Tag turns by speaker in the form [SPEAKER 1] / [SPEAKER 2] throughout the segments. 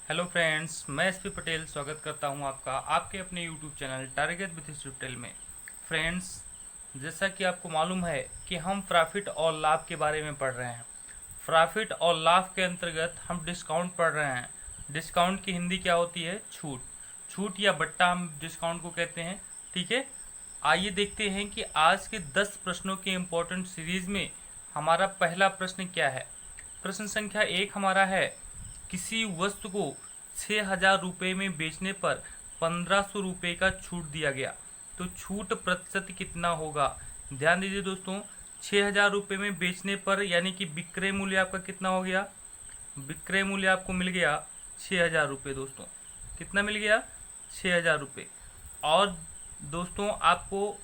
[SPEAKER 1] Hello friends, मैं SP Patel स्वागत करता हूं आपका आपके अपने YouTube channel target with SP Patel में। फ्रेंड्स, जैसा कि आपको मालूम है कि हम प्रॉफिट और लाभ के बारे में पढ़ रहे हैं। प्रॉफिट और लाभ के अंतर्गत हम डिस्काउंट पढ़ रहे हैं। डिस्काउंट की हिंदी क्या होती है? छूट। छूट या बट्टा हम डिस्काउंट को कहते हैं। ठीक है, आइए देखते हैं कि आज के 10 प्रश्नों के इम्पोर्टेंट सीरीज में हमारा पहला प्रश्न क्या है। प्रश्न संख्या 1 हमारा है, किसी वस्तु को 6,000 रुपये में बेचने पर 1,500 रुपये का छूट दिया गया तो छूट प्रतिशत कितना होगा? ध्यान दीजिए दोस्तों, 6,000 रुपये में बेचने पर यानी कि विक्रय मूल्य आपका कितना हो गया? विक्रय मूल्य आपको मिल गया 6,000 रुपये। दोस्तों कितना मिल गया? 6,000 रुपये। और दोस्तों आपको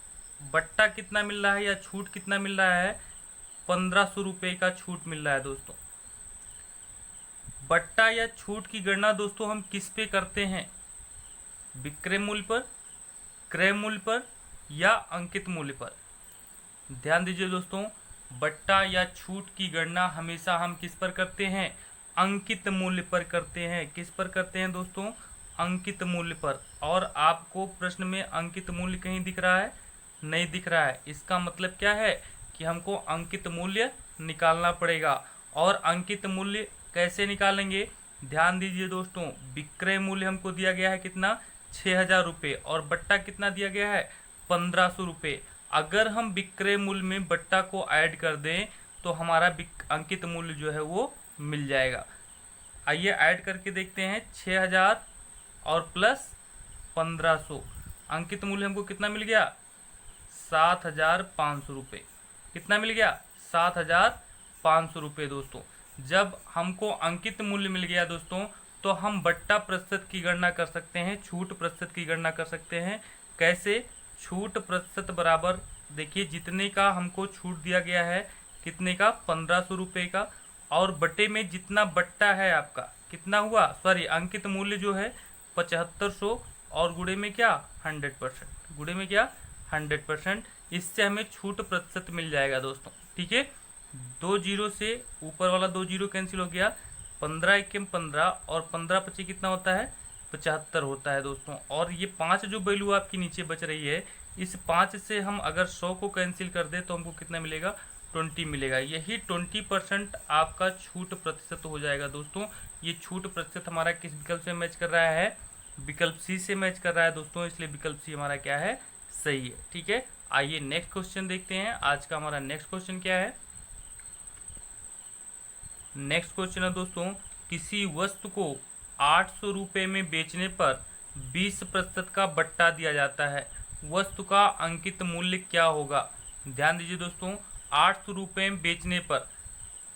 [SPEAKER 1] बट्टा कितना मिल रहा है या छूट कितना मिल रहा है? 1,500 रुपये का छूट मिल रहा है। दोस्तों बट्टा या छूट की गणना दोस्तों हम किस पे करते हैं? विक्रय मूल्य पर, क्रय मूल्य पर या अंकित मूल्य पर? ध्यान दीजिए दोस्तों, बट्टा या छूट की गणना हमेशा हम किस पर करते हैं? अंकित मूल्य पर करते हैं। किस पर करते हैं दोस्तों? अंकित मूल्य पर। और आपको प्रश्न में अंकित मूल्य कहीं दिख रहा है? नहीं दिख रहा है। इसका मतलब क्या है कि हमको अंकित मूल्य निकालना पड़ेगा। और अंकित मूल्य कैसे निकालेंगे? ध्यान दीजिए दोस्तों, विक्रय मूल्य हमको दिया गया है कितना? 6,000 रुपये। और बट्टा कितना दिया गया है? 1,500 रुपये। अगर हम विक्रय मूल्य में बट्टा को ऐड कर दें तो हमारा अंकित मूल्य जो है वो मिल जाएगा। आइए ऐड करके देखते हैं। 6,000 और प्लस 1,500, अंकित मूल्य हमको कितना मिल गया? 7,500 रुपये। कितना मिल गया? 7,500 रुपये। दोस्तों जब हमको अंकित मूल्य मिल गया दोस्तों, तो हम बट्टा प्रतिशत की गणना कर सकते हैं, छूट प्रतिशत की गणना कर सकते हैं। कैसे? छूट प्रतिशत बराबर, देखिए जितने का हमको छूट दिया गया है, कितने का? 1,500 रुपये का। और बट्टे में जितना बट्टा है आपका कितना हुआ? सॉरी, अंकित मूल्य जो है 7,500 और गुणे में क्या? 100%। गुणे में क्या? 100%। इससे हमें छूट प्रतिशत मिल जाएगा दोस्तों। ठीक है, 2 जीरो से ऊपर वाला 2 जीरो कैंसिल हो गया। 15 एकम 15 और 15 पची कितना होता है? 75 होता है दोस्तों। और ये 5 जो वैल्यू आपकी नीचे बच रही है, इस 5 से हम अगर 100 को कैंसिल कर दे तो हमको कितना मिलेगा? 20 मिलेगा। यही 20% आपका छूट प्रतिशत हो जाएगा दोस्तों। ये छूट प्रतिशत हमारा किस विकल्प से मैच कर रहा है? विकल्प सी से मैच कर रहा है दोस्तों, इसलिए विकल्प सी हमारा क्या है? सही है। ठीक है, आइए नेक्स्ट क्वेश्चन देखते हैं। आज का हमारा नेक्स्ट क्वेश्चन क्या है? नेक्स्ट क्वेश्चन है दोस्तों, किसी वस्तु को 800 रुपये में बेचने पर 20% का बट्टा दिया जाता है, वस्तु का अंकित मूल्य क्या होगा? ध्यान दीजिए दोस्तों, 800 रुपये में बेचने पर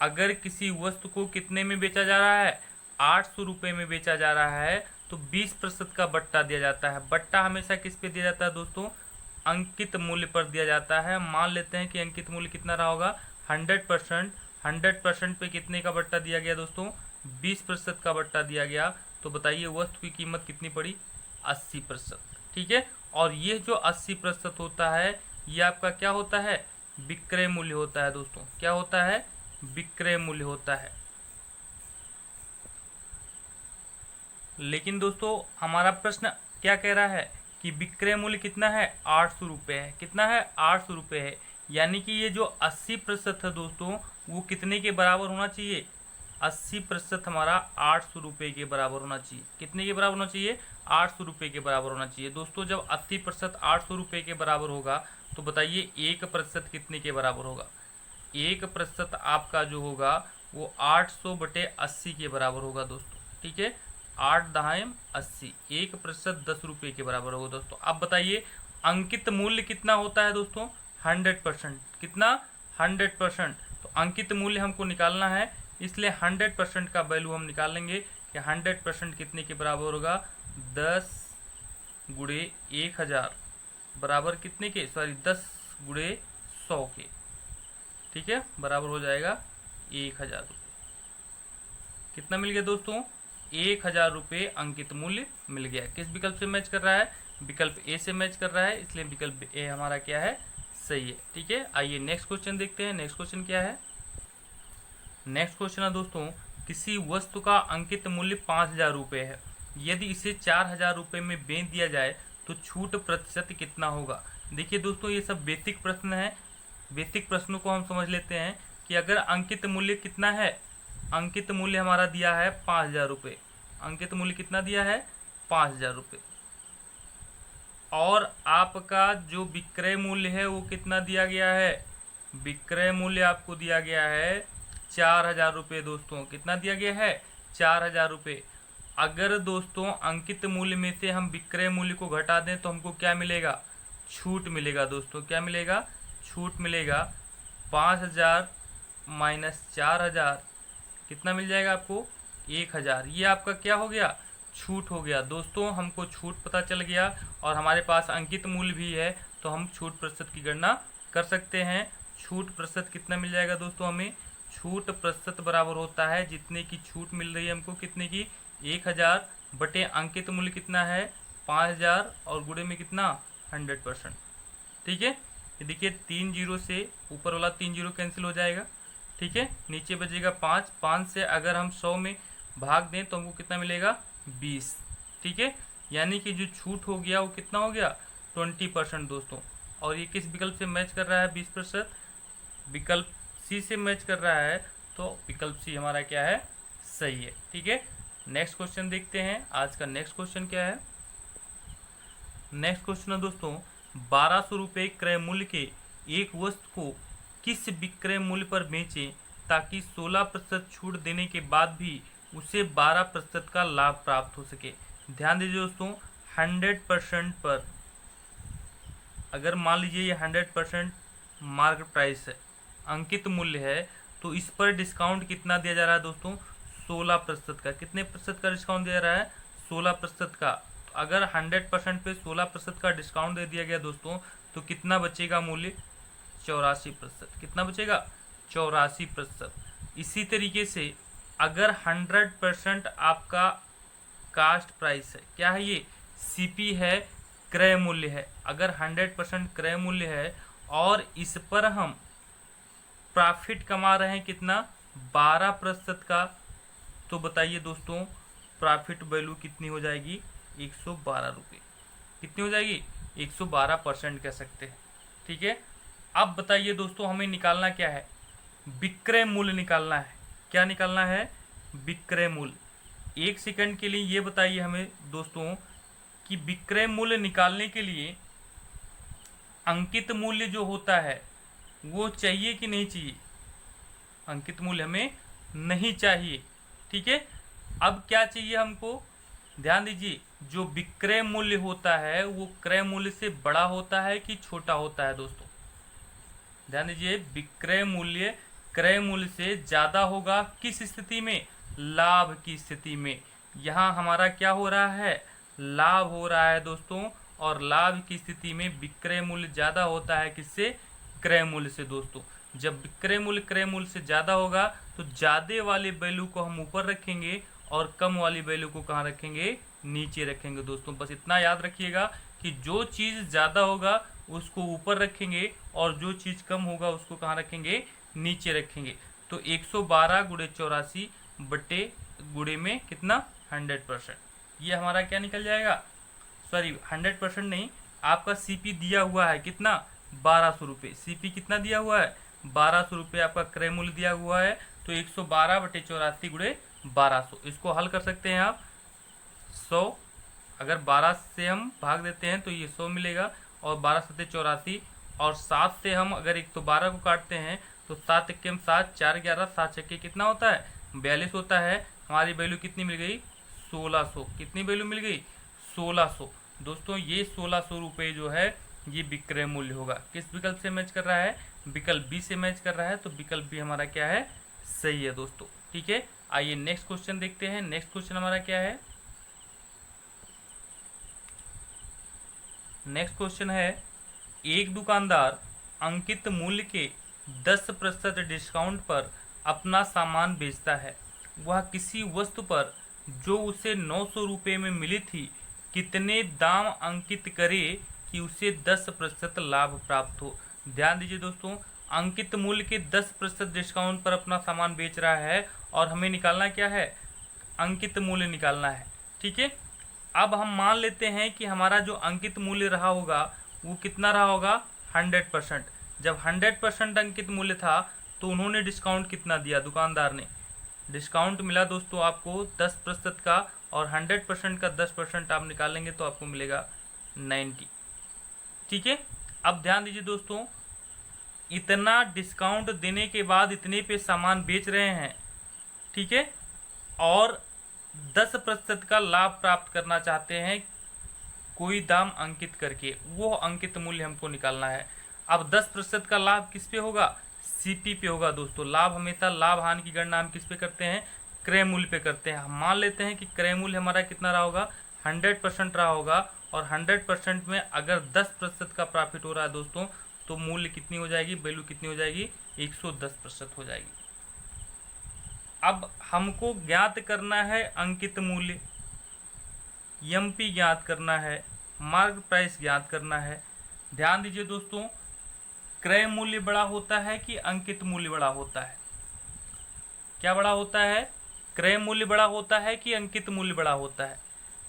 [SPEAKER 1] अगर किसी वस्तु को कितने में बेचा जा रहा है? 800 रुपये में बेचा जा रहा है तो 20% का बट्टा दिया जाता है। बट्टा हमेशा किस पे दिया जाता है दोस्तों? अंकित मूल्य पर दिया जाता है। मान लेते हैं कि अंकित मूल्य कितना रहा होगा? 100%। 100% पे कितने का बट्टा दिया गया दोस्तों? 20% का बट्टा दिया गया। तो बताइए वस्तु की कीमत कितनी पड़ी? 80%। ठीक है, और ये जो 80% होता है, ये आपका क्या होता है? विक्रय मूल्य होता है दोस्तों। क्या होता है? विक्रय मूल्य होता है। लेकिन दोस्तों हमारा प्रश्न क्या कह रहा है कि विक्रय मूल्य कितना है? 800 रुपये है। कितना है? 800 रुपये है। यानी कि ये जो 80% है दोस्तों, वो कितने के बराबर होना चाहिए? 80% हमारा 800 रुपये के बराबर होना चाहिए। कितने के बराबर होना चाहिए? 800 रुपये के बराबर होना चाहिए। दोस्तों जब 80% 800 रुपये के बराबर होगा तो बताइए 1% कितने के बराबर होगा? 1% आपका जो होगा वो 800/80 के बराबर होगा दोस्तों। ठीक है, 8 दहाइम 80, 1% 10 रुपये के बराबर होगा दोस्तों। अब बताइए अंकित मूल्य कितना होता है दोस्तों? 100%। कितना? 100%। तो अंकित मूल्य हमको निकालना है, इसलिए 100% का वैल्यू हम निकालेंगे कि 100% कितने के बराबर होगा? 10 गुणे 1,000 बराबर कितने के? सॉरी 10 गुणे 100 के। ठीक है, बराबर हो जाएगा 1,000 रुपये। कितना मिल गया दोस्तों? 1,000 रुपये अंकित मूल्य मिल गया। किस विकल्प से मैच कर रहा है? विकल्प ए से मैच कर रहा है, इसलिए विकल्प ए हमारा क्या है? सही है। ठीक है, आइए नेक्स्ट क्वेश्चन देखते हैं। नेक्स्ट क्वेश्चन क्या है? नेक्स्ट क्वेश्चन है दोस्तों, किसी वस्तु का अंकित मूल्य 5,000 रुपये है, यदि इसे 4,000 रुपये में बेच दिया जाए तो छूट प्रतिशत कितना होगा। देखिए दोस्तों, ये सब बेसिक प्रश्न है। बेसिक प्रश्नों को हम समझ लेते हैं कि अगर अंकित मूल्य कितना है, अंकित मूल्य हमारा दिया है 5,000 रुपये। अंकित मूल्य कितना दिया है, 5,000 रुपये, और आपका जो विक्रय मूल्य है वो कितना दिया गया है, विक्रय मूल्य आपको दिया गया है 4,000 रुपये। दोस्तों कितना दिया गया है, 4,000 रुपये। अगर दोस्तों अंकित मूल्य में से हम विक्रय मूल्य को घटा दें तो हमको क्या मिलेगा, छूट मिलेगा। दोस्तों क्या मिलेगा, छूट मिलेगा। 5,000 माइनस 4,000 कितना मिल जाएगा आपको, 1,000। ये आपका क्या हो गया, छूट हो गया। दोस्तों हमको छूट पता चल गया और हमारे पास अंकित मूल्य भी है, तो हम छूट प्रतिशत की गणना कर सकते हैं। छूट प्रतिशत कितना मिल जाएगा दोस्तों हमें, छूट प्रतिशत बराबर होता है जितने की छूट मिल रही है हमको, कितने की, 1,000 बटे अंकित मूल्य कितना है 5,000 और गुणे में कितना 100%। ठीक है, ये देखिए 3 जीरो से ऊपर वाला 3 जीरो कैंसिल हो जाएगा। ठीक है, नीचे बचेगा 5। 5 से अगर हम 100 में भाग दें तो हमको कितना मिलेगा, 20। ठीक है, यानी कि जो छूट हो गया वो कितना हो गया, 20% दोस्तों। और ये किस विकल्प से मैच कर रहा है, 20%, विकल्प सी से मैच कर रहा है, तो विकल्प सी हमारा क्या है, सही है। ठीक है, नेक्स्ट क्वेश्चन देखते हैं। आज का नेक्स्ट क्वेश्चन क्या है, नेक्स्ट क्वेश्चन है दोस्तों, 1,200 रुपये क्रय मूल्य के एक वस्तु को किस विक्रय मूल्य पर बेचें ताकि 16% छूट देने के बाद भी उसे 12% का लाभ प्राप्त हो सके। ध्यान दीजिए दोस्तों, 100% पर, अगर मान लीजिए ये 100% मार्केट प्राइस है, अंकित मूल्य है, तो इस पर डिस्काउंट कितना दिया जा रहा है दोस्तों, 16% का। कितने प्रतिशत का डिस्काउंट दिया जा रहा है, 16% का। तो अगर 100% पे 16% का डिस्काउंट दे दिया गया दोस्तों, तो कितना बचेगा मूल्य, 84%। कितना बचेगा, 84%। इसी तरीके से अगर 100% आपका कास्ट प्राइस है, क्या है ये, सीपी है, क्रय मूल्य है। अगर 100% क्रय मूल्य है और इस पर हम प्रॉफिट कमा रहे हैं कितना, 12% का, तो बताइए दोस्तों प्रॉफिट वैल्यू कितनी हो जाएगी, 112 रुपये। कितनी हो जाएगी, 112% कह सकते हैं। ठीक है, अब बताइए दोस्तों हमें निकालना क्या है, विक्रय मूल्य निकालना है। क्या निकालना है, विक्रय मूल्य। एक सेकंड के लिए ये बताइए हमें दोस्तों कि विक्रय मूल्य निकालने के लिए अंकित मूल्य जो होता है वो चाहिए कि नहीं चाहिए, अंकित मूल्य हमें नहीं चाहिए। ठीक है, अब क्या चाहिए हमको, ध्यान दीजिए, जो विक्रय मूल्य होता है वो क्रय मूल्य से बड़ा होता है कि छोटा होता है दोस्तों। ध्यान दीजिए, विक्रय मूल्य क्रय मूल्य से ज्यादा होगा किस स्थिति में, लाभ की स्थिति में। यहाँ हमारा क्या हो रहा है, लाभ हो रहा है दोस्तों, और लाभ की स्थिति में विक्रय मूल्य ज्यादा होता है किससे, क्रय मूल्य से दोस्तों। जब विक्रय मूल्य क्रय मूल्य से ज्यादा होगा तो ज्यादा वाली वैल्यू को हम ऊपर रखेंगे और कम वाली वैल्यू को कहाँ रखेंगे, नीचे रखेंगे दोस्तों। बस इतना याद रखिएगा कि जो चीज़ ज़्यादा होगा उसको ऊपर रखेंगे और जो चीज़ कम होगा उसको कहाँ रखेंगे, नीचे रखेंगे। तो 112 गुणे 84 बटे गुणे में कितना, 100%। ये हमारा क्या निकल जाएगा, सॉरी 100% नहीं, आपका सीपी दिया हुआ है कितना, 1,200 रुपये। सीपी कितना दिया हुआ है, 1,200 रुपये आपका क्रय मूल्य दिया हुआ है। तो 112 बटे 84 गुणे 1,200, इसको हल कर सकते हैं आप। 100 अगर 12 से हम भाग देते हैं तो ये 100 मिलेगा, और 12 सत्ते 84, और 7 से हम अगर 112 को काटते हैं तो 7 एक्के 7, 4 11, 7 छक्के कितना होता है, 42 होता है। हमारी वैल्यू कितनी मिल गई, 1600। कितनी वैल्यू मिल गई, 1600। दोस्तों ये 1600 रुपये जो है ये विक्रय मूल्य होगा। किस विकल्प से मैच कर रहा है, विकल्प बी से मैच कर रहा है, तो विकल्प बी हमारा क्या है, सही है दोस्तों। ठीक है, आइए नेक्स्ट क्वेश्चन देखते हैं। नेक्स्ट क्वेश्चन हमारा क्या है, नेक्स्ट क्वेश्चन है, एक दुकानदार अंकित मूल्य के 10% डिस्काउंट पर अपना सामान बेचता है। वह किसी वस्तु पर जो उसे 900 रुपये में मिली थी कितने दाम अंकित करे कि उसे 10% लाभ प्राप्त हो। ध्यान दीजिए दोस्तों, अंकित मूल्य के 10% डिस्काउंट पर अपना सामान बेच रहा है और हमें निकालना क्या है, अंकित मूल्य निकालना है। ठीक है, अब हम मान लेते हैं कि हमारा जो अंकित मूल्य रहा होगा वो कितना रहा होगा, 100%। जब 100% अंकित मूल्य था तो उन्होंने डिस्काउंट कितना दिया, दुकानदार ने, डिस्काउंट मिला दोस्तों आपको 10% का, और 100% का 10% आप निकालेंगे तो आपको मिलेगा 90। ठीक है, अब ध्यान दीजिए दोस्तों, इतना डिस्काउंट देने के बाद इतने पे सामान बेच रहे हैं, ठीक है, और 10% का लाभ प्राप्त करना चाहते हैं कोई दाम अंकित करके, वो अंकित मूल्य हमको निकालना है। अब 10% का लाभ किस पे होगा, सीपी पे होगा दोस्तों। लाभ हमेशा लाभ हानि की गणना हम किस पे करते हैं, क्रय मूल्य पे करते हैं। हम मान लेते हैं कि क्रय मूल्य हमारा कितना रहा होगा, 100% रहा होगा, और 100% में अगर 10% का प्रॉफिट हो रहा है दोस्तों तो मूल्य कितनी हो जाएगी, वैल्यू कितनी हो जाएगी, 110% हो जाएगी। अब हमको ज्ञात करना है अंकित मूल्य, एमपी ज्ञात करना है, मार्क प्राइस ज्ञात करना है। ध्यान दीजिए दोस्तों, क्रय मूल्य बड़ा होता है कि अंकित मूल्य बड़ा होता है, क्या बड़ा होता है, क्रय मूल्य बड़ा होता है कि अंकित मूल्य बड़ा होता है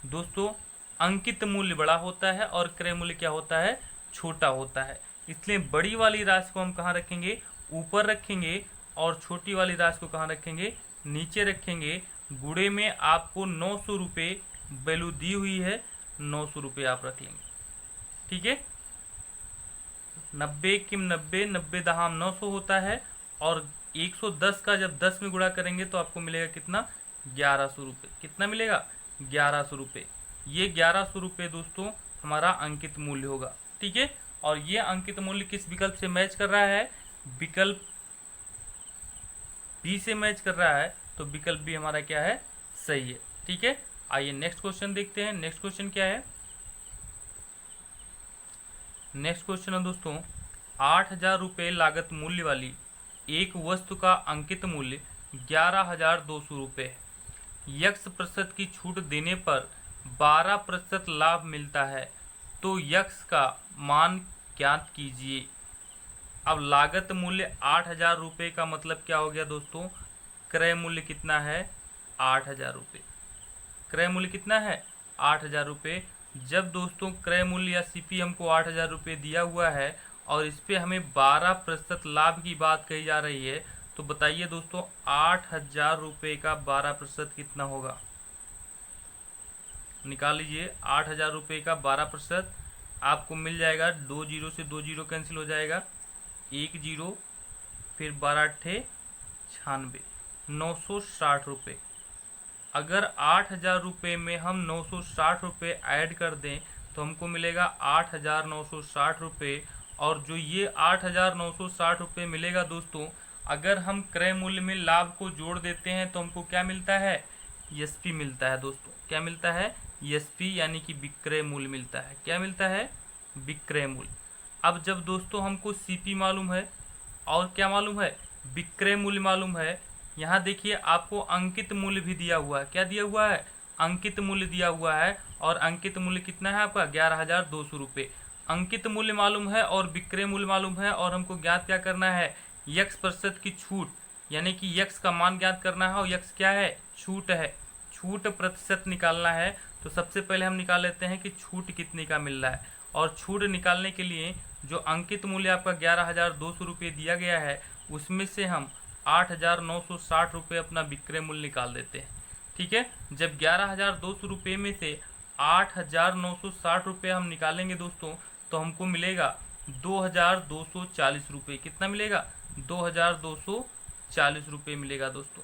[SPEAKER 1] दोस्तों, अंकित मूल्य बड़ा होता है और क्रय मूल्य क्या होता है, छोटा होता है। इसलिए बड़ी वाली राशि को हम कहाँ रखेंगे, ऊपर रखेंगे, और छोटी वाली राशि को कहाँ रखेंगे, नीचे रखेंगे। गुणे में आपको 900 रुपये वैल्यू दी हुई है, 900 रुपये आप रख लेंगे। ठीक है, 90 किम 90, 90 दहाम 900 होता है, और 110 का जब 10 में गुणा करेंगे तो आपको मिलेगा कितना, 1100 रुपये। कितना मिलेगा, 1100 रुपये। ये 1100 रुपये दोस्तों हमारा अंकित मूल्य होगा। ठीक है, और ये अंकित मूल्य किस विकल्प से मैच कर रहा है, विकल्प बी से मैच कर रहा है, तो विकल्प बी हमारा क्या है, सही है। ठीक है, आइए नेक्स्ट क्वेश्चन देखते हैं। नेक्स्ट क्वेश्चन क्या है, नेक्स्ट क्वेश्चन है दोस्तों, 8000 रुपये लागत मूल्य वाली एक वस्तु का अंकित मूल्य 11,200 रुपये है। x% की छूट देने पर 12% लाभ मिलता है, तो x का मान ज्ञात कीजिए। अब लागत मूल्य 8000 रुपये का मतलब क्या हो गया दोस्तों, क्रय मूल्य कितना है, 8000 रुपये। क्रय मूल्य कितना है, 8000 रुपये। जब दोस्तों क्रय मूल्य या सीपी हमको 8000 रुपये दिया हुआ है और इस पे हमें 12% लाभ की बात कही जा रही है, तो बताइए दोस्तों 8000 रुपये का 12% कितना होगा, निकाल लीजिए। 8000 रुपये का 12% आपको मिल जाएगा, 2 जीरो से 2 जीरो कैंसिल हो जाएगा, 1 जीरो, फिर 12 अट्ठे 96, 960 रुपये। अगर 8000 रुपये में हम 960 रुपये ऐड कर दें तो हमको मिलेगा 8960 रुपये। और जो ये 8960 रुपये मिलेगा दोस्तों, अगर हम क्रय मूल्य में लाभ को जोड़ देते हैं तो हमको क्या मिलता है, एसपी मिलता है दोस्तों। क्या मिलता है, एसपी, यानी कि विक्रय मूल्य मिलता है। क्या मिलता है, विक्रय मूल्य। अब जब दोस्तों हमको सीपी मालूम है और क्या मालूम है, विक्रय मूल्य मालूम है, यहाँ देखिए आपको अंकित मूल्य भी दिया हुआ है। क्या दिया हुआ है, अंकित मूल्य दिया हुआ है, और अंकित मूल्य कितना है आपका, 11,200 रुपये। अंकित मूल्य मालूम है और विक्रय मूल्य मालूम है, और हमको ज्ञात क्या करना है, x% की छूट, यानी कि x का मान ज्ञात करना है, और x क्या है, छूट है, छूट प्रतिशत निकालना है। तो सबसे पहले हम निकाल लेते हैं कि छूट कितने का मिल रहा है, और छूट निकालने के लिए जो अंकित मूल्य आपका 11,200 रुपये दिया गया है, उसमें से हम 8,960 रुपये अपना विक्रय मूल्य निकाल देते हैं। ठीक है, जब 11,200 रुपये में से 8,960 रुपये हम निकालेंगे दोस्तों, तो हमको मिलेगा 2,240 रुपये। कितना मिलेगा, 2,240 रुपये मिलेगा दोस्तों।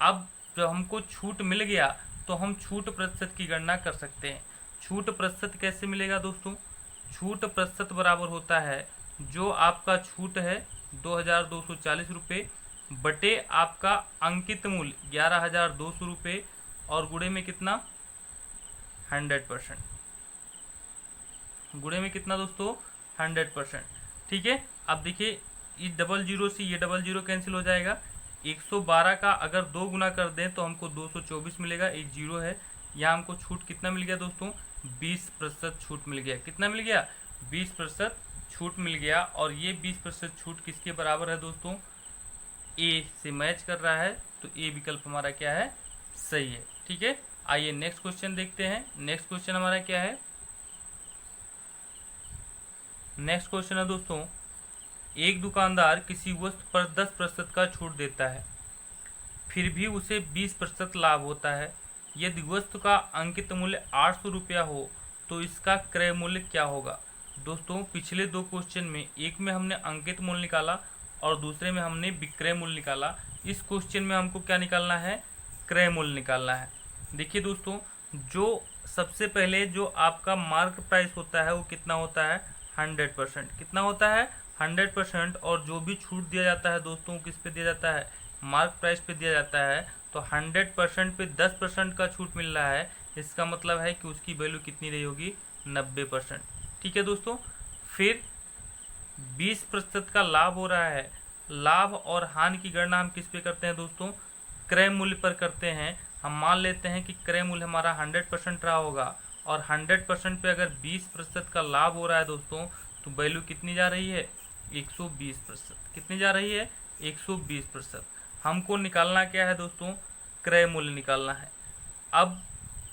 [SPEAKER 1] अब जब हमको छूट मिल गया तो हम छूट प्रतिशत की गणना कर सकते हैं। छूट प्रतिशत कैसे मिलेगा दोस्तों, छूट प्रतिशत बराबर होता है जो आपका छूट है 2,240 रुपये बटे आपका अंकित मूल्य 11,200 रुपये, और गुणे में कितना, 100%। गुणे में कितना दोस्तों, 100%। ठीक है, अब देखिए इस डबल जीरो से ये डबल जीरो कैंसिल हो जाएगा। 112 का अगर 2 गुना कर दें तो हमको 224 मिलेगा, एक जीरो है। यहाँ हमको छूट कितना मिल गया दोस्तों, 20% छूट मिल गया। कितना मिल गया, 20% छूट मिल गया और ये 20% छूट किसके बराबर है दोस्तों, ए से मैच कर रहा है, तो ए विकल्प हमारा क्या है, सही है। ठीक है, आइए नेक्स्ट क्वेश्चन देखते हैं। नेक्स्ट क्वेश्चन हमारा क्या है, नेक्स्ट क्वेश्चन है दोस्तों, एक दुकानदार किसी वस्तु पर 10% का छूट देता है, फिर भी उसे 20% लाभ होता है। यदि वस्तु का अंकित मूल्य 800 रुपया हो तो इसका क्रय मूल्य क्या होगा। दोस्तों पिछले दो क्वेश्चन में, एक में हमने अंकित मूल्य निकाला और दूसरे में हमने विक्रय मूल्य निकाला। इस क्वेश्चन में हमको क्या निकालना है, क्रय मूल्य निकालना है। देखिए दोस्तों, जो सबसे पहले जो आपका मार्क प्राइस होता है वो कितना होता है, 100%। कितना होता है, 100%। और जो भी छूट दिया जाता है दोस्तों, किस पे दिया जाता है, मार्क प्राइस पे दिया जाता है। तो 100% पे 10% का छूट मिल रहा है, इसका मतलब है कि उसकी वैल्यू कितनी रही होगी, 90%। ठीक है दोस्तों, फिर 20% का लाभ हो रहा है। लाभ और हानि की गणना हम किस पे करते हैं दोस्तों, क्रय मूल्य पर करते हैं। हम मान लेते हैं कि क्रय मूल्य हमारा 100% रहा होगा और 100% पे अगर 20% का लाभ हो रहा है दोस्तों, तो वैल्यू कितनी जा रही है, 120%। कितनी जा रही है, 120%। हमको निकालना क्या है दोस्तों, क्रय मूल्य निकालना है। अब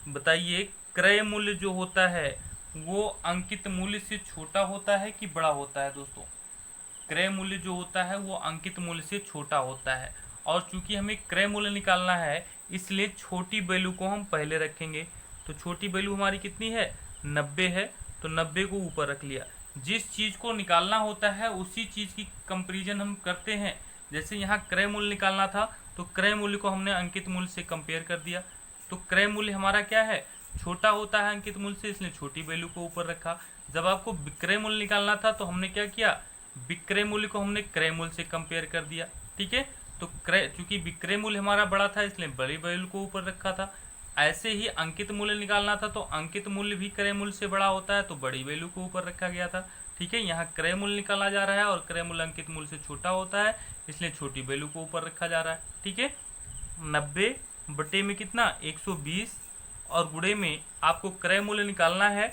[SPEAKER 1] बताइए, क्रय मूल्य जो होता है वो अंकित मूल्य से छोटा होता है कि बड़ा होता है दोस्तों। क्रय मूल्य जो होता है वो अंकित मूल्य से छोटा होता है, और चूंकि हमें क्रय मूल्य निकालना है इसलिए छोटी वैल्यू को हम पहले रखेंगे। तो छोटी वैल्यू हमारी कितनी है, 90 है, तो 90 को ऊपर रख लिया। जिस चीज को निकालना होता है उसी चीज की कंपेरिजन हम करते हैं। जैसे यहाँ क्रय मूल्य निकालना था तो क्रय मूल्य को हमने अंकित मूल्य से कंपेयर कर दिया। तो क्रय मूल्य हमारा क्या है, छोटा होता है अंकित मूल्य से, इसलिए छोटी वैल्यू को ऊपर रखा। जब आपको विक्रय मूल्य निकालना था तो हमने क्या किया, विक्रय मूल्य को हमने क्रय मूल्य से कंपेयर कर दिया। ठीक है, तो क्रय, चूंकि विक्रय मूल्य हमारा बड़ा था इसलिए बड़ी वैल्यू को ऊपर रखा था। ऐसे ही अंकित मूल्य निकालना था तो अंकित मूल्य भी क्रय मूल्य से बड़ा होता है, तो बड़ी वैल्यू को ऊपर रखा गया था। ठीक है, यहाँ क्रय मूल्य निकाला जा रहा है और क्रय मूल्य अंकित मूल्य से छोटा होता है, इसलिए छोटी वैल्यू को ऊपर रखा जा रहा है। ठीक है, 90 बटे में कितना, 120, और गुणे में आपको क्रय मूल्य निकालना है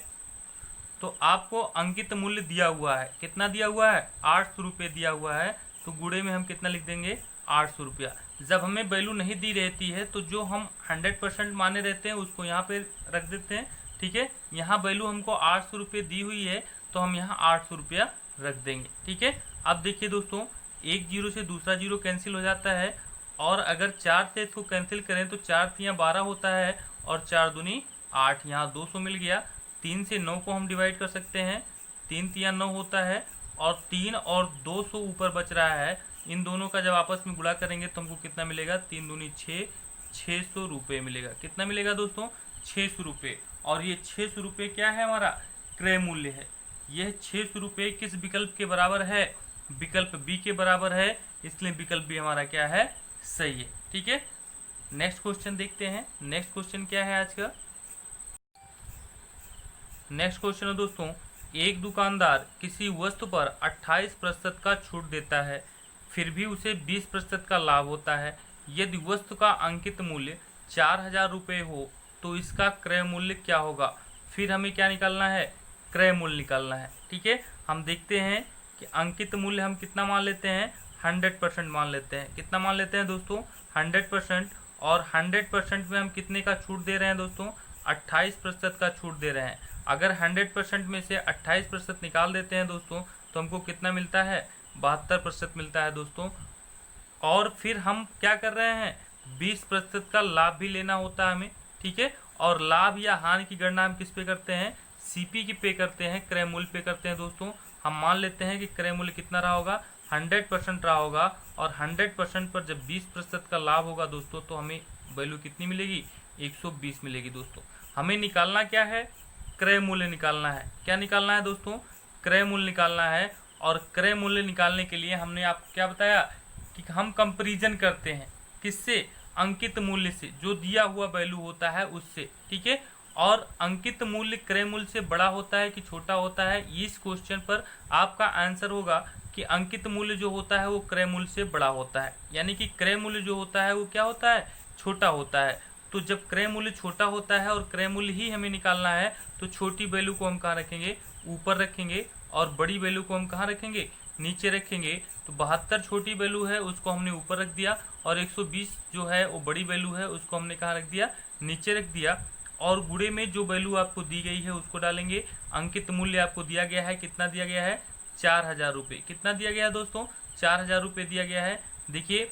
[SPEAKER 1] तो आपको अंकित मूल्य दिया हुआ है। कितना दिया हुआ है, 800 रुपये दिया हुआ है, तो गुणे में हम कितना लिख देंगे, 800 रुपया। जब हमें वैल्यू नहीं दी रहती है तो जो हम 100% माने रहते हैं उसको यहाँ पे रख देते हैं। ठीक है, यहाँ वैल्यू हमको 800 रुपये दी हुई है तो हम यहाँ 800 रुपया रख देंगे। ठीक है, अब देखिए दोस्तों, एक जीरो से दूसरा जीरो कैंसिल हो जाता है, और अगर 4 से इसको कैंसिल करें तो 4 तियाँ 12 होता है और 4 दूनी 8, यहाँ 200 मिल गया। 3 से 9 को हम डिवाइड कर सकते हैं, 3 तियाँ 9 होता है, और 3 और 200 ऊपर बच रहा है। इन दोनों का जब आपस में गुणा करेंगे तो हमको कितना मिलेगा, 3 दूनी 6, 600 रुपये मिलेगा। कितना मिलेगा दोस्तों, 600 रुपये। और ये 600 रुपये क्या है, हमारा क्रय मूल्य है। यह 600 रुपये किस विकल्प के बराबर है, विकल्प बी के बराबर है, इसलिए विकल्प बी हमारा क्या है, सही है। ठीक है, नेक्स्ट क्वेश्चन देखते हैं। नेक्स्ट क्वेश्चन क्या है आज का, नेक्स्ट क्वेश्चन है दोस्तों, एक दुकानदार किसी वस्तु पर 28% का छूट देता है, फिर भी उसे 20% का लाभ होता है। यदि वस्तु का अंकित मूल्य 4000 रुपये हो तो इसका क्रय मूल्य क्या होगा। फिर हमें क्या निकालना है, क्रय मूल्य निकालना है। ठीक है, हम देखते हैं कि अंकित मूल्य हम कितना मान लेते हैं, 100% मान लेते हैं। कितना मान लेते हैं दोस्तों, 100%। और 100% में हम कितने का छूट दे रहे हैं दोस्तों, 28% का छूट दे रहे हैं। अगर 100% में से 28% निकाल देते हैं दोस्तों तो हमको कितना मिलता है, 72% मिलता है दोस्तों। और फिर हम क्या कर रहे हैं, 20% का लाभ भी लेना होता है हमें। ठीक है, और लाभ या हानि की गणना हम किस पे करते हैं, सीपी की पे करते हैं, क्रय मूल्य पे करते हैं दोस्तों। हम मान लेते हैं कि क्रय मूल्य कितना रहा होगा, 100% रहा होगा, और 100% पर जब 20% का लाभ होगा दोस्तों तो हमें वैल्यू कितनी मिलेगी, 120 मिलेगी दोस्तों। हमें निकालना क्या है, क्रय मूल्य निकालना है। क्या निकालना है दोस्तों, क्रय मूल्य निकालना है। और क्रय मूल्य निकालने के लिए हमने आपको क्या बताया कि हम कंपैरिजन करते हैं, किससे, अंकित मूल्य से, जो दिया हुआ वैल्यू होता है उससे। ठीक है, और अंकित मूल्य क्रय मूल्य से बड़ा होता है कि छोटा होता है। इस क्वेश्चन पर आपका आंसर होगा कि अंकित मूल्य जो होता है वो क्रय मूल्य से बड़ा होता है, यानी कि क्रय मूल्य जो होता है वो क्या होता है, छोटा होता है। तो जब क्रय मूल्य छोटा होता है और क्रय मूल्य ही हमें निकालना है तो छोटी वैल्यू को हम कहाँ रखेंगे, ऊपर रखेंगे, और बड़ी वैल्यू को हम कहाँ रखेंगे, नीचे रखेंगे। तो 72 छोटी वैल्यू है उसको हमने ऊपर रख दिया, और 120 जो है वो बड़ी वैल्यू है उसको हमने कहाँ रख दिया, नीचे रख दिया। और गुणे में जो वैल्यू आपको दी गई है उसको डालेंगे। अंकित मूल्य आपको दिया गया है, कितना दिया गया है, 4000 रुपये। कितना दिया गया है दोस्तों, 4000 रुपये दिया गया है। देखिए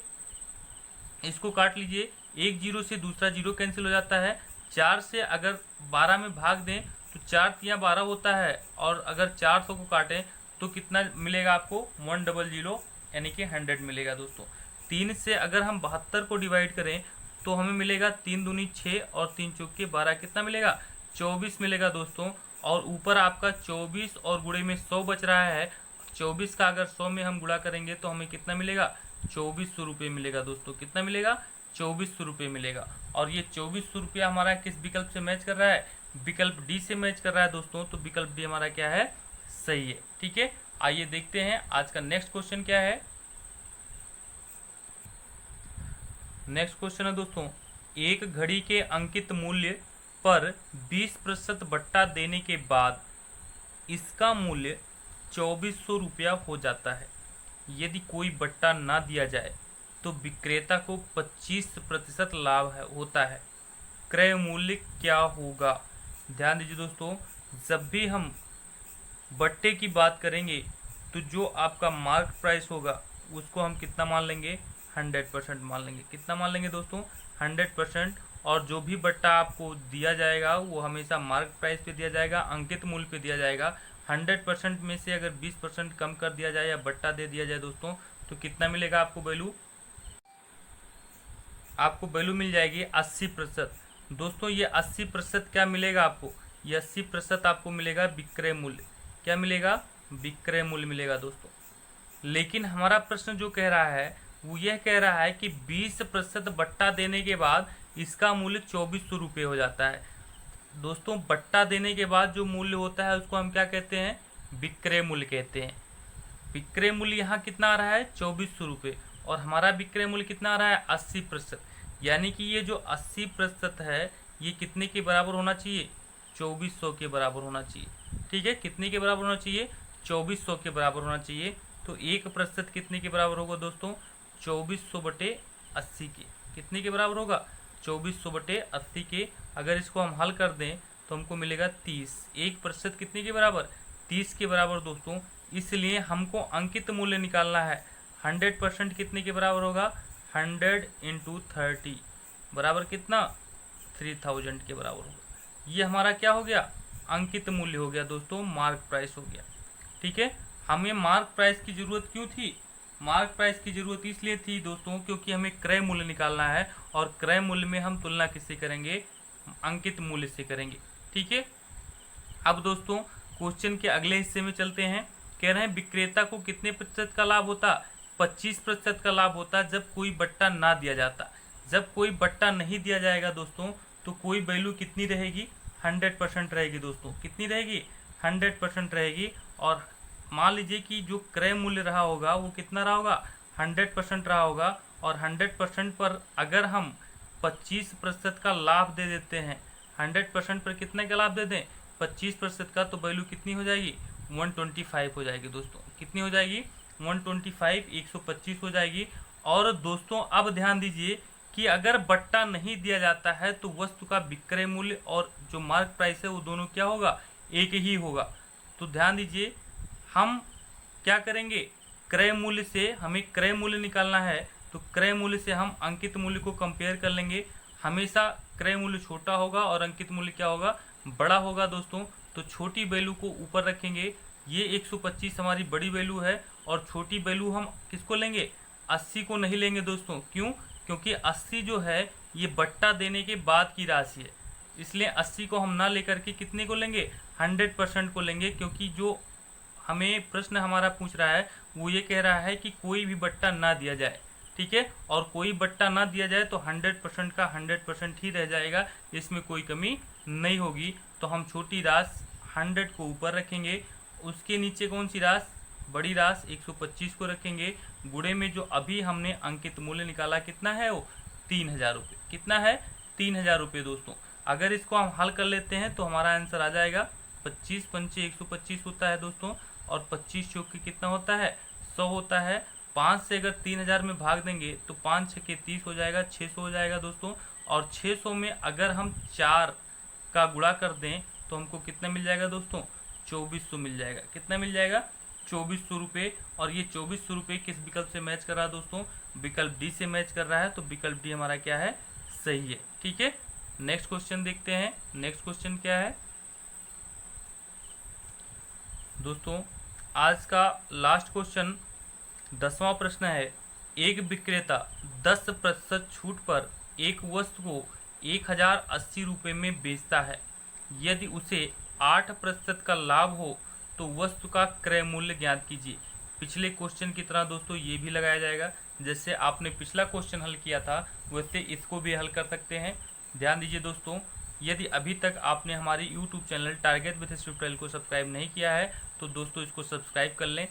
[SPEAKER 1] इसको काट लीजिए, एक जीरो से दूसरा जीरो कैंसिल हो जाता है। 4 से अगर 12 में भाग दें तो 4 तियाँ 12 होता है, और अगर 400 को काटें तो कितना मिलेगा आपको, 100 यानी कि 100 मिलेगा दोस्तों। 3 से अगर हम 72 को डिवाइड करें तो हमें मिलेगा 3 दूनी 6 और 3 चौके 12, कितना मिलेगा, 24 मिलेगा दोस्तों। और ऊपर आपका 24 और गुणे में 100 बच रहा है। 24 का अगर 100 में हम गुणा करेंगे तो हमें कितना मिलेगा, 2400 रुपये मिलेगा दोस्तों। कितना मिलेगा, 2400 रुपये मिलेगा। और ये 2400 रुपया हमारा किस विकल्प से मैच कर रहा है, विकल्प डी से मैच कर रहा है दोस्तों। तो विकल्प डी हमारा क्या है, सही है। ठीक है, आइए देखते हैं आज का नेक्स्ट क्वेश्चन क्या है। नेक्स्ट क्वेश्चन है दोस्तों, एक घड़ी के अंकित मूल्य पर 20% बट्टा देने के बाद इसका मूल्य 2400 रुपया हो जाता है। यदि कोई बट्टा ना दिया जाए तो विक्रेता को 25% लाभ होता है। क्रय मूल्य क्या होगा। ध्यान दीजिए दोस्तों, जब भी हम बट्टे की बात करेंगे तो जो आपका मार्क प्राइस होगा उसको हम कितना मान लेंगे, 100% मान लेंगे। कितना मान लेंगे दोस्तों, 100%। और जो भी बट्टा आपको दिया जाएगा वो हमेशा मार्क प्राइस पे दिया जाएगा, अंकित मूल्य पे दिया जाएगा। 100% में से अगर 20% कम कर दिया जाए या बट्टा दे दिया जाए दोस्तों तो कितना मिलेगा आपको वैल्यू, आपको वैल्यू मिल जाएगी 80%। दोस्तों ये 80% क्या मिलेगा आपको, ये 80% आपको मिलेगा विक्रय मूल्य। क्या मिलेगा, विक्रय मूल्य मिलेगा दोस्तों। लेकिन हमारा प्रश्न जो कह रहा है वो यह कह रहा है कि 20% बट्टा देने के बाद इसका मूल्य 2400 रुपये हो जाता है। दोस्तों बट्टा देने के बाद जो मूल्य होता है उसको हम क्या कहते हैं, विक्रय मूल्य कहते हैं। विक्रय मूल्य यहाँ कितना आ रहा है, 2400 रुपये, और हमारा विक्रय मूल्य कितना आ रहा है, 80%। यानी कि ये जो 80% है ये कितने के बराबर होना चाहिए, 2400 के बराबर होना चाहिए। ठीक है, कितने के बराबर होना चाहिए, 2400 के बराबर होना चाहिए। तो 1% कितने के बराबर होगा दोस्तों, 2400/80 के। कितने के बराबर होगा, 2400/80 के। अगर इसको हम हल कर दें तो हमको मिलेगा 30। 1% कितने के बराबर, 30 के बराबर दोस्तों। इसलिए हमको अंकित मूल्य निकालना है। 100% कितने के बराबर होगा, 100 × 30 बराबर कितना, 3000 के बराबर होगा। ये हमारा क्या हो गया, अंकित मूल्य हो गया दोस्तों, मार्क प्राइस हो गया। ठीक है, हमें मार्क प्राइस की ज़रूरत क्यों थी, मार्क प्राइस की ज़रूरत इसलिए थी दोस्तों क्योंकि हमें क्रय मूल्य निकालना है, और क्रय मूल्य में हम तुलना किससे करेंगे, अंकित मूल्य से करेंगे। ठीक है, अब दोस्तों क्वेश्चन के अगले हिस्से में चलते हैं। कह रहे हैं विक्रेता को कितने प्रतिशत का लाभ होता, 25% का लाभ होता जब कोई बट्टा ना दिया जाता। जब कोई बट्टा नहीं दिया जाएगा दोस्तों तो कोई वैल्यू कितनी रहेगी, 100% रहेगी दोस्तों। कितनी रहेगी, 100% रहेगी। और मान लीजिए कि जो क्रय मूल्य रहा होगा वो कितना रहा होगा, 100% रहा होगा। और 100% पर अगर हम 25% का लाभ दे देते हैं, 100% पर कितने का लाभ दे दें, 25% का, तो वैल्यू कितनी हो जाएगी, 125 हो जाएगी दोस्तों। कितनी हो जाएगी, 125, 125 हो जाएगी। और दोस्तों अब ध्यान दीजिए कि अगर बट्टा नहीं दिया जाता है तो वस्तु का विक्रय मूल्य और जो मार्क प्राइस है वो दोनों क्या होगा, एक ही होगा। तो ध्यान दीजिए हम क्या करेंगे, क्रय मूल्य से हमें क्रय मूल्य निकालना है, तो क्रय मूल्य से हम अंकित मूल्य को कंपेयर कर लेंगे। हमेशा क्रय मूल्य छोटा होगा और अंकित मूल्य क्या होगा, बड़ा होगा दोस्तों। तो छोटी वैल्यू को ऊपर रखेंगे। ये 125 हमारी बड़ी वैल्यू है, और छोटी वैल्यू हम किसको लेंगे, 80 को नहीं लेंगे दोस्तों। क्यों, क्योंकि 80 जो है ये बट्टा देने के बाद की राशि है, इसलिए 80 को हम ना लेकर के कितने को लेंगे, 100% को लेंगे। क्योंकि जो हमें प्रश्न हमारा पूछ रहा है वो ये कह रहा है कि कोई भी बट्टा ना दिया जाए। ठीक है, और कोई बट्टा ना दिया जाए तो 100% का 100% ही रह जाएगा, इसमें कोई कमी नहीं होगी। तो हम छोटी राशि 100 को ऊपर रखेंगे, उसके नीचे कौन सी राशि, बड़ी राशि 125 को रखेंगे। गुणे में जो अभी हमने अंकित मूल्य निकाला कितना है वो 3000 रुपये। कितना है, 3000 रुपये दोस्तों। अगर इसको हम हल कर लेते हैं तो हमारा आंसर आ जाएगा 25 पंचे 125 होता है दोस्तों, और 25 चौके कितना होता है 100 होता है। 5 से अगर 3000 में भाग देंगे तो 5 छक्के 30 हो जाएगा, 600 हो जाएगा दोस्तों। और 600 में अगर हम 4 का गुणा कर दें तो हमको कितना मिल जाएगा दोस्तों 2400 मिल जाएगा। कितना मिल जाएगा 2400 रुपये। और ये 2400 रुपये किस विकल्प से मैच कर रहा है दोस्तों, विकल्प डी से मैच कर रहा है। तो विकल्प डी हमारा क्या है, सही है। ठीक है, नेक्स्ट क्वेश्चन देखते हैं। नेक्स्ट क्वेश्चन क्या है दोस्तों, आज का लास्ट क्वेश्चन 10वां प्रश्न है। एक विक्रेता 10% छूट पर एक वस्तु को 1080 रुपये में बेचता है। यदि उसे 8% का लाभ हो तो वस्तु का क्रय मूल्य ज्ञात कीजिए। पिछले क्वेश्चन की तरह दोस्तों ये भी लगाया जाएगा। जैसे आपने पिछला क्वेश्चन हल किया था वैसे इसको भी हल कर सकते हैं। ध्यान दीजिए दोस्तों, यदि अभी तक आपने हमारी YouTube channel target with tutorial को सब्सक्राइब नहीं किया है तो दोस्तों इसको सब्सक्राइब कर लें।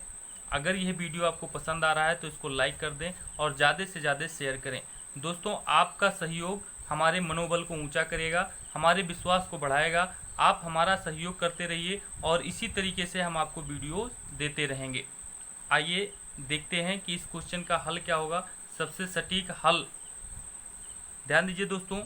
[SPEAKER 1] अगर यह वीडियो आपको पसंद आ रहा है तो इसको लाइक कर दें और ज़्यादा से ज़्यादा शेयर करें। दोस्तों आपका सहयोग हमारे मनोबल को ऊंचा करेगा, हमारे विश्वास को बढ़ाएगा। आप हमारा सहयोग करते रहिए और इसी तरीके से हम आपको वीडियो देते रहेंगे। आइए देखते हैं कि इस क्वेश्चन का हल क्या होगा, सबसे सटीक हल। ध्यान दीजिए दोस्तों,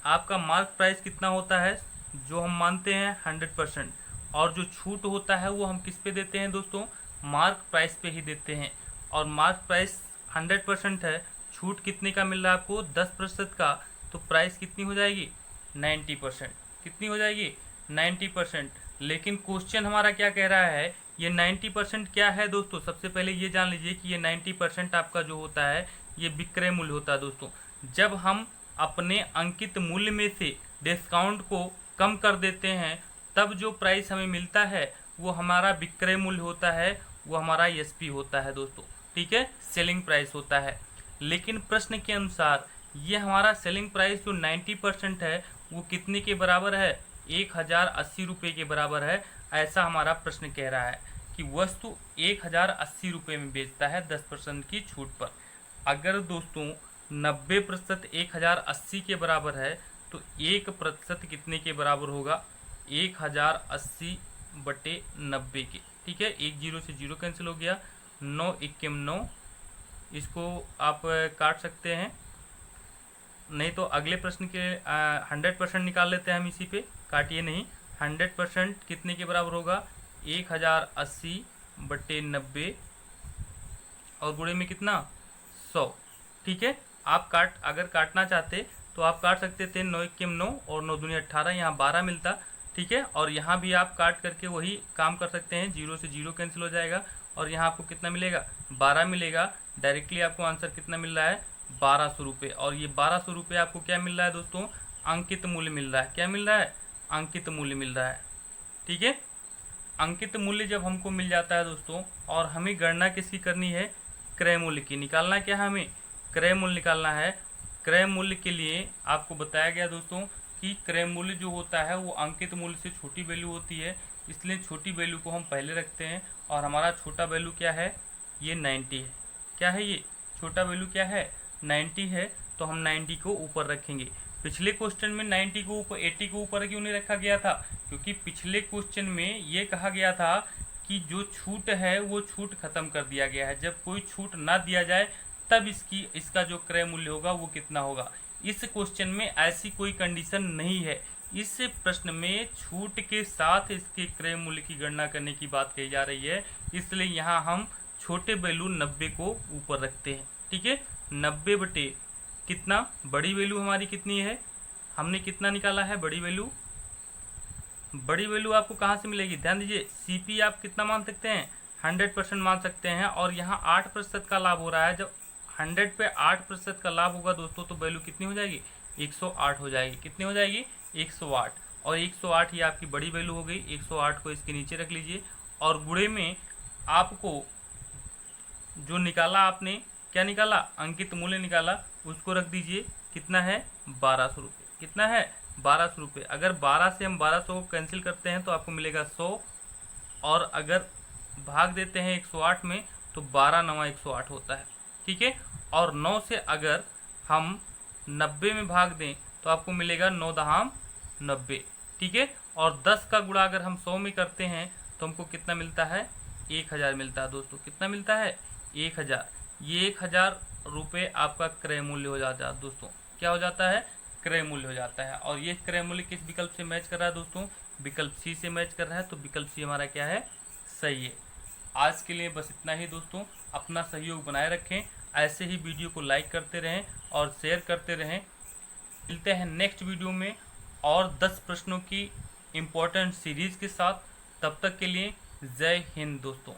[SPEAKER 1] आपका मार्क प्राइस कितना होता है, जो हम मानते हैं 100%, और जो छूट होता है वो हम किस पे देते हैं दोस्तों, मार्क प्राइस पे ही देते हैं। और मार्क प्राइस 100% है, छूट कितने का मिल रहा है आपको 10% का, तो प्राइस कितनी हो जाएगी 90%। कितनी हो जाएगी 90%। लेकिन क्वेश्चन हमारा क्या कह रहा है, ये 90% क्या है दोस्तों, सबसे पहले ये जान लीजिए कि ये 90% आपका जो होता है ये विक्रय मूल्य होता है दोस्तों। जब हम अपने अंकित मूल्य में से डिस्काउंट को कम कर देते हैं तब जो प्राइस हमें मिलता है वो हमारा विक्रय मूल्य होता है, वो हमारा एसपी होता है दोस्तों। ठीक है, सेलिंग प्राइस होता है। लेकिन प्रश्न के अनुसार ये हमारा सेलिंग प्राइस जो 90% है वो कितने के बराबर है, 1080 रुपये के बराबर है। ऐसा हमारा प्रश्न कह रहा है कि वस्तु 1080 रुपये में बेचता है 10% की छूट पर। अगर दोस्तों 90% 1080 के बराबर है तो 1% कितने के बराबर होगा, 1080 बटे 90 के। ठीक है, एक जीरो से जीरो कैंसिल हो गया, 9 इक्कीम 9, इसको आप काट सकते हैं। नहीं तो अगले प्रश्न के 100% निकाल लेते हैं हम इसी पे, काटिए नहीं। 100% कितने के बराबर होगा 1080 बटे 90 और गुणे में कितना 100। ठीक है, आप अगर काटना चाहते तो आप काट सकते थे 9 इक्कीम 9 और 9 दूनी 18, यहाँ 12 मिलता। ठीक है, और यहाँ भी आप काट करके वही काम कर सकते हैं, जीरो से जीरो कैंसिल हो जाएगा और यहाँ आपको कितना मिलेगा 12 मिलेगा। डायरेक्टली आपको आंसर कितना मिल रहा है 1200 रुपये। और ये 1200 रुपये आपको क्या मिल रहा है दोस्तों, अंकित मूल्य मिल रहा है। क्या मिल रहा है, अंकित मूल्य मिल रहा है। ठीक है, अंकित मूल्य जब हमको मिल जाता है दोस्तों, और हमें गणना किसकी करनी है, क्रय मूल्य की। निकालना क्या है, हमें क्रय मूल्य निकालना है। क्रय मूल्य के लिए आपको बताया गया दोस्तों कि क्रय मूल्य जो होता है वो अंकित मूल्य से छोटी वैल्यू होती है, इसलिए छोटी वैल्यू को हम पहले रखते हैं। और हमारा छोटा वैल्यू क्या है, ये 90 है। क्या है ये छोटा वैल्यू, क्या है 90 है, तो हम 90 को ऊपर रखेंगे। पिछले क्वेश्चन में 90 को ऊपर 80 को ऊपर क्यों नहीं रखा गया था, क्योंकि पिछले क्वेश्चन में ये कहा गया था कि जो छूट है वो छूट खत्म कर दिया गया है। जब कोई छूट ना दिया जाए तब इसका जो क्रय मूल्य होगा वो कितना होगा। इस क्वेश्चन में ऐसी कोई कंडीशन नहीं है। इस प्रश्न में छूट के साथ इसके क्रय मूल्य की गणना करने की बात कही जा रही है, इसलिए यहाँ हम छोटे वैल्यू 90 को ऊपर रखते हैं। ठीक है, 90 बटे कितना, बड़ी वैल्यू हमारी कितनी है, हमने कितना निकाला है बड़ी वैल्यू। बड़ी वैल्यू आपको कहाँ से मिलेगी, ध्यान दीजिए, सीपी आप कितना मान सकते हैं 100% मान सकते हैं। और यहाँ 8% का लाभ हो रहा है। जब 100 पे 8% का लाभ होगा दोस्तों तो वैल्यू कितनी हो जाएगी 108 हो जाएगी। कितनी हो जाएगी 108। और 108 ये आपकी बड़ी वैल्यू हो गई। 108 को इसके नीचे रख लीजिए और गुणे में आपको जो निकाला, आपने क्या निकाला, अंकित मूल्य निकाला, उसको रख दीजिए। कितना है 1200 रुपये। कितना है 1200 रुपये। अगर 12 से हम 1200 को कैंसिल करते हैं तो आपको मिलेगा 100, और अगर भाग देते हैं 108 में तो 12 9 108 होता है। ठीक है, और 9 से अगर हम 90 में भाग दें तो आपको मिलेगा 9 दहाम 90। ठीक है, और 10 का गुणा अगर हम 100 में करते हैं तो हमको कितना मिलता है, 1000 मिलता है दोस्तों। कितना मिलता है, 1000। ये 1000 रुपये आपका क्रय मूल्य हो जाता है दोस्तों। क्या हो जाता है, क्रय मूल्य हो जाता है। और ये क्रय मूल्य किस विकल्प से मैच कर रहा है दोस्तों, विकल्प सी से मैच कर रहा है। तो विकल्प सी हमारा क्या है, सही है। आज के लिए बस इतना ही दोस्तों। अपना सहयोग बनाए रखें, ऐसे ही वीडियो को लाइक करते रहें और शेयर करते रहें। मिलते हैं नेक्स्ट वीडियो में और 10 प्रश्नों की इम्पोर्टेंट सीरीज के साथ। तब तक के लिए जय हिंद दोस्तों।